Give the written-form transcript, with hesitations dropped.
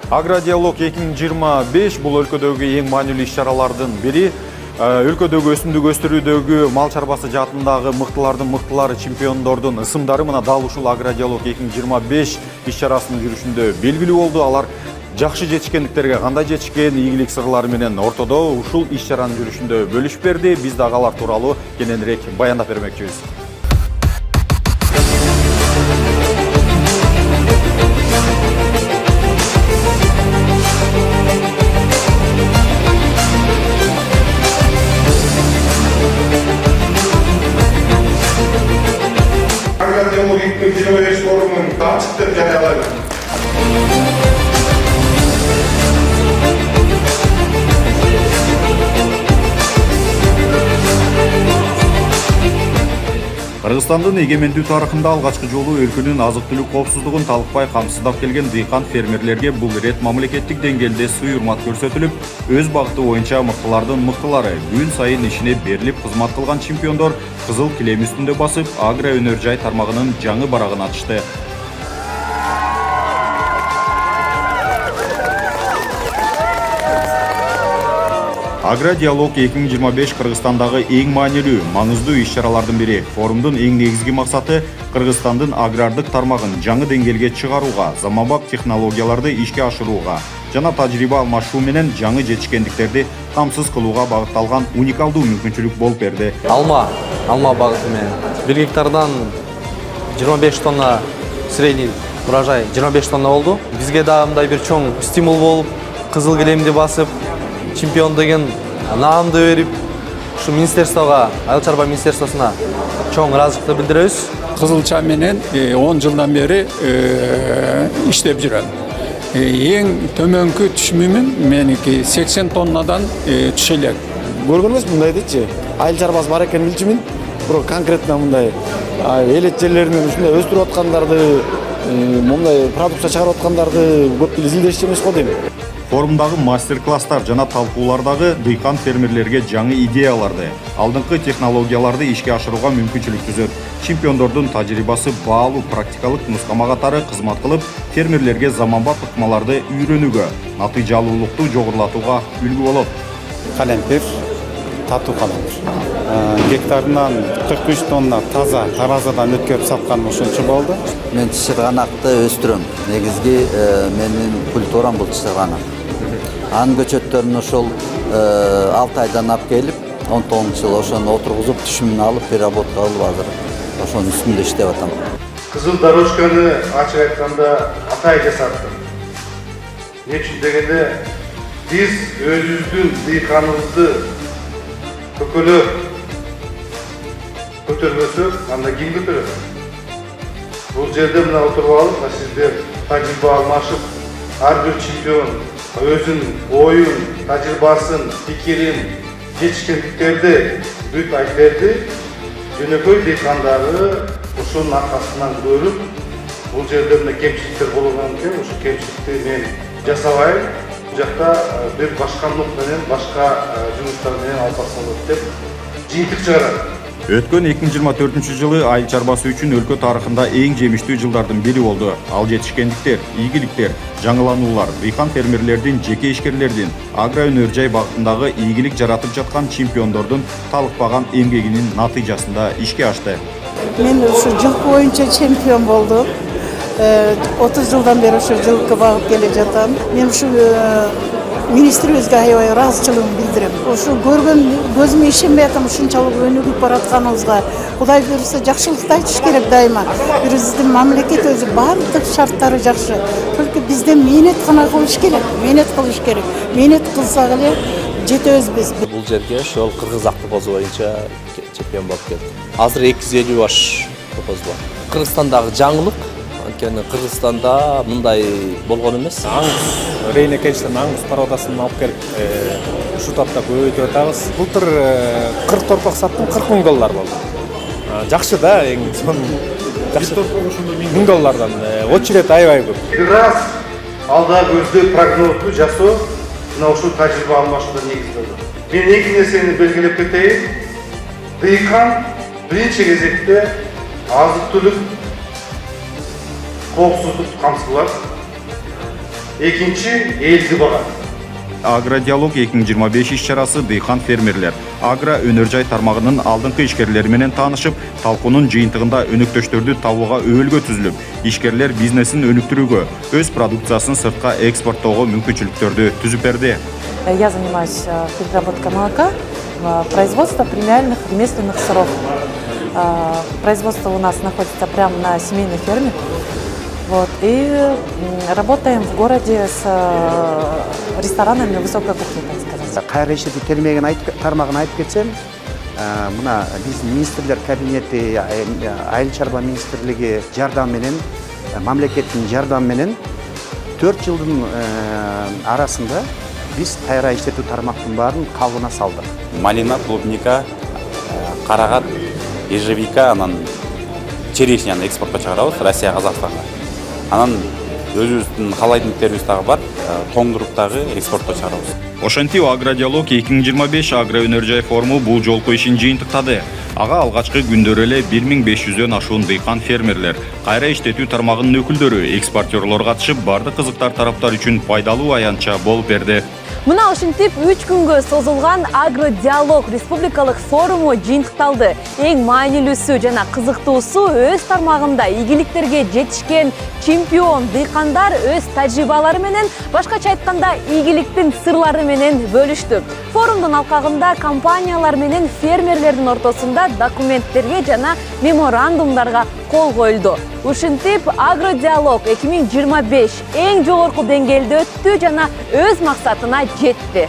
Агродиалог 2025 бул өлкөдөгү эң маанилүү иш-чаралардын бири. Өлкөдөгү өсүмдүк өстүрүүдөгү мал чарбасы жаатындагы мыктылардын мыктылары, чемпиондордун ысымдары мына дал ушул Агродиалог 2025 иш-чарасынын жүрүшүндө белгилүү болду. Алар жакшы жетишкендиктерге кандай жетишкен, ийгилик сырлары менен ортодо ушул иш-чаранын жүрүшүндө бөлүшүп берди. Биз дагы алар тууралуу кененирээк баяндап бермекчибиз. Агродиалог 2025 форумун ачык деп жарыялайм. Кыргызстандын эгемендүү тарыхында алгачкы жолу өлкөнүн азык-түлүк коопсуздугун талыкпай камсыздап келген дыйкан фермерлерге бул ирет мамлекеттик деңгээлде сый урмат көрсөтүлүп, өз багыты боюнча мыктылардын мыктылары күн сайын ишине берилип кызмат кылган чемпиондор кызыл килем үстүндө басып, агро өнөр жай тармагынын жаңы барагын ачышты. Агродиалог 2025 Кыргызстандагы эң маанилүү, маңыздуу иш-чаралардын бири. Форумдун эң негизги максаты Кыргызстандын агрардык тармагын жаңы деңгээлге чыгарууга, заманбап технологияларды ишке ашырууга жана тажрыйба алмашуу менен жаңы жетишкендиктерди камсыз кылууга багытталган уникалдуу мүмкүнчүлүк болуп берди. Алма багыты менен 1 гектардан 25 тонна средний урожай 25 тонна болду. Бизге дагы мындай бир чоң стимул болуп, кызыл килемди басып, чемпион деген наамды берип, ушу министерствого, айыл чарба министерствосуна чоң ыраазычтыкты билдиребиз. Кызылча менен 10 жылдан бери иштеп жүрөм. Эң төмөнкү түшүмүм меники 80 тоннадан түшө элек. Көргөнбүз мындай дейчи. Айыл чарбасы бар экенин билчүмүн. Бирок конкретно мындай элет жерлеринен ушундай өстүрүп аткандарды, мындай продукция чыгарып аткандарды көп изилдешчү эмес го дейм. Форумдагы мастер-класстар жана талкуулардагы дыйкан фермерлерге жаңы идеяларды, алдыңкы технологияларды ишке ашырууга мүмкүнчүлүк түзөт. Чемпиондордун тажрыйбасы баалуу практикалык нускама катары кызмат кылып, фермерлерге заманбап ыкмаларды үйрөнүүгө, натыйжалуулукту жогорулатууга үлгү болот. Калемпир, татуу калемпир. Гектарынан 43 тонна таза таразадан өткөрүп сапкан ошончо болду. Мен чычырганакты өстүрөм. Негизги менин культурам бул чычырганак. Анын көчөттөрүн ошол 6 айдан алып келип, 19 жыл ошону отургузуп, түшүмүн алып, переработка кылып азыр ошонун үстүндө иштеп атам. Кызыл дорожканы ачык айтканда атай жасаттым. Эмне үчүн дегенде биз өзүбүздүн дыйканыбызды көкөлөп көтөрбөсөк, анда ким көтөрөт? Бул жерде мына отуруп алып, сиздер тажрыйба алмашып, ар бир чемпион өзүнүн оюн, тажрыйбасын, пикирин, жетишкендиктерди бүт айтып берди. Жөнөкөй дыйкандары ушунун аркасынан көрүп, бул жерде мына кемчиликтер болгон экен, ушу кемчиликти мен жасабайм. Бул жакта бир башкандык менен, башка жумуштар менен алып барсалар деп жыйынтык чыгарат. Өткөн 2024 жылы айыл чарбасы үчүн өлкө тарыхында эң жемиштүү жылдардын бири болду. Ал жетишкендиктер, ийгиликтер, жаңылануулар, дыйкан фермерлердин, жеке ишкерлердин, агро өнөр жай багытындагы ийгилик жаратып жаткан чемпиондордун талыкпаган эмгегинин натыйжасында ишке ашты. Мен ушу жылкы боюнча чемпион болдум. 30 жылдан бери ушу жылкы багып келе жатам. Мен ушу министрибизге аябай ыраазычылыгымды билдирем. Ушу көргөн көзүмө ишенбей атам, ушунчалык өнүгүп баратканыбызга Кудай буйруса жакшылыкты айтыш керек дайыма. Биздин мамлекет өзү бардык шарттары жакшы. Только бизден мээнет гана кылыш керек, мээнет кылыш керек. Мээнет кылсак эле жетебиз биз. Бул жерге ошол кыргыз актыбозу боюнча чемпион болуп келди. Азыр 250 баш топоз бар. Кыргызстандагы жаңылык, анткени Кыргызстанда мындай болгон эмес. Рейне Кенчтен аңгыз породасын алып келип, ушу тапта көбөйтүп атабыз. Былтыр 40 торпак саттым, 40 000 доллар болду. Жакшы да, эң сон жакшы. $1000 доллардан очерет аябай көп. Бир раз алда көздө прогнозду жасоо мына ушул тажрыйба алмашууда негизделди. Мен эки нерсени белгилеп кетейин. Дыйкан биринчи кезекте азык-түлүк коопсуздукту камсыздап, экинчи элди багат. Агродиалог 2025 иш-чарасы дыйкан фермерлер агро өнөр жай тармагынын алдыңкы ишкерлери менен таанышып, талкуунун жыйынтыгында өнөктөштөрдү табууга өбөлгө түзүлүп, ишкерлер бизнесин өнүктүрүүгө, өз продукциясын сыртка экспорттоого мүмкүнчүлүктөрдү түзүп берди. Я занимаюсь переработкой молока, производство премиальных ремесленных сыров. Производство у нас находится прямо на семейной ферме. Вот, и работаем в городе с ресторанами высокой кухни, так сказать. Кайра ишти термеген тармагын айтып кетсем, мына биз министрлер кабинети, айыл чарба министрлиги жардам менен, мамлекеттин жардам менен 4 жылдын арасында биз кайра иштетүү тармактын баарын калыбына салдык. Малина, клубника, карагат, ежевика, анан черешняны экспортко чыгарабыз Россия, Казакстанга. Анан өзүбүздүн халайдниктерибиз дагы бар, тоңдуруп дагы экспортко чыгарабыз. Ошентип Агродиалог 2025 агро өнөр жай форуму бул жолку ишин жыйынтыктады. Ага алгачкы күндөрү эле 1500дөн ашуун дыйкан фермерлер, кайра иштетүү тармагынын өкүлдөрү, экспортерлор катышып, бардык кызыктар тараптар үчүн пайдалуу аянтча болуп берди. Мына ушинтип 3 күнгө созулган Агродиалог республикалык форуму жыйынтыкталды. Эң маанилүүсү жана кызыктуусу өз тармагында ийгиликтерге жетишкен чемпион дыйкандар өз тажрыйбалары менен, башкача айтканда ийгиликтин сырлары менен бөлүштү. Форумдун алкагында компаниялар менен фермерлердин ортосунда документтерге жана меморандумдарга кол коюлду. Ушинтип Агродиалог 2025 эң жогорку деңгээлде өттү жана өз максатына жетти.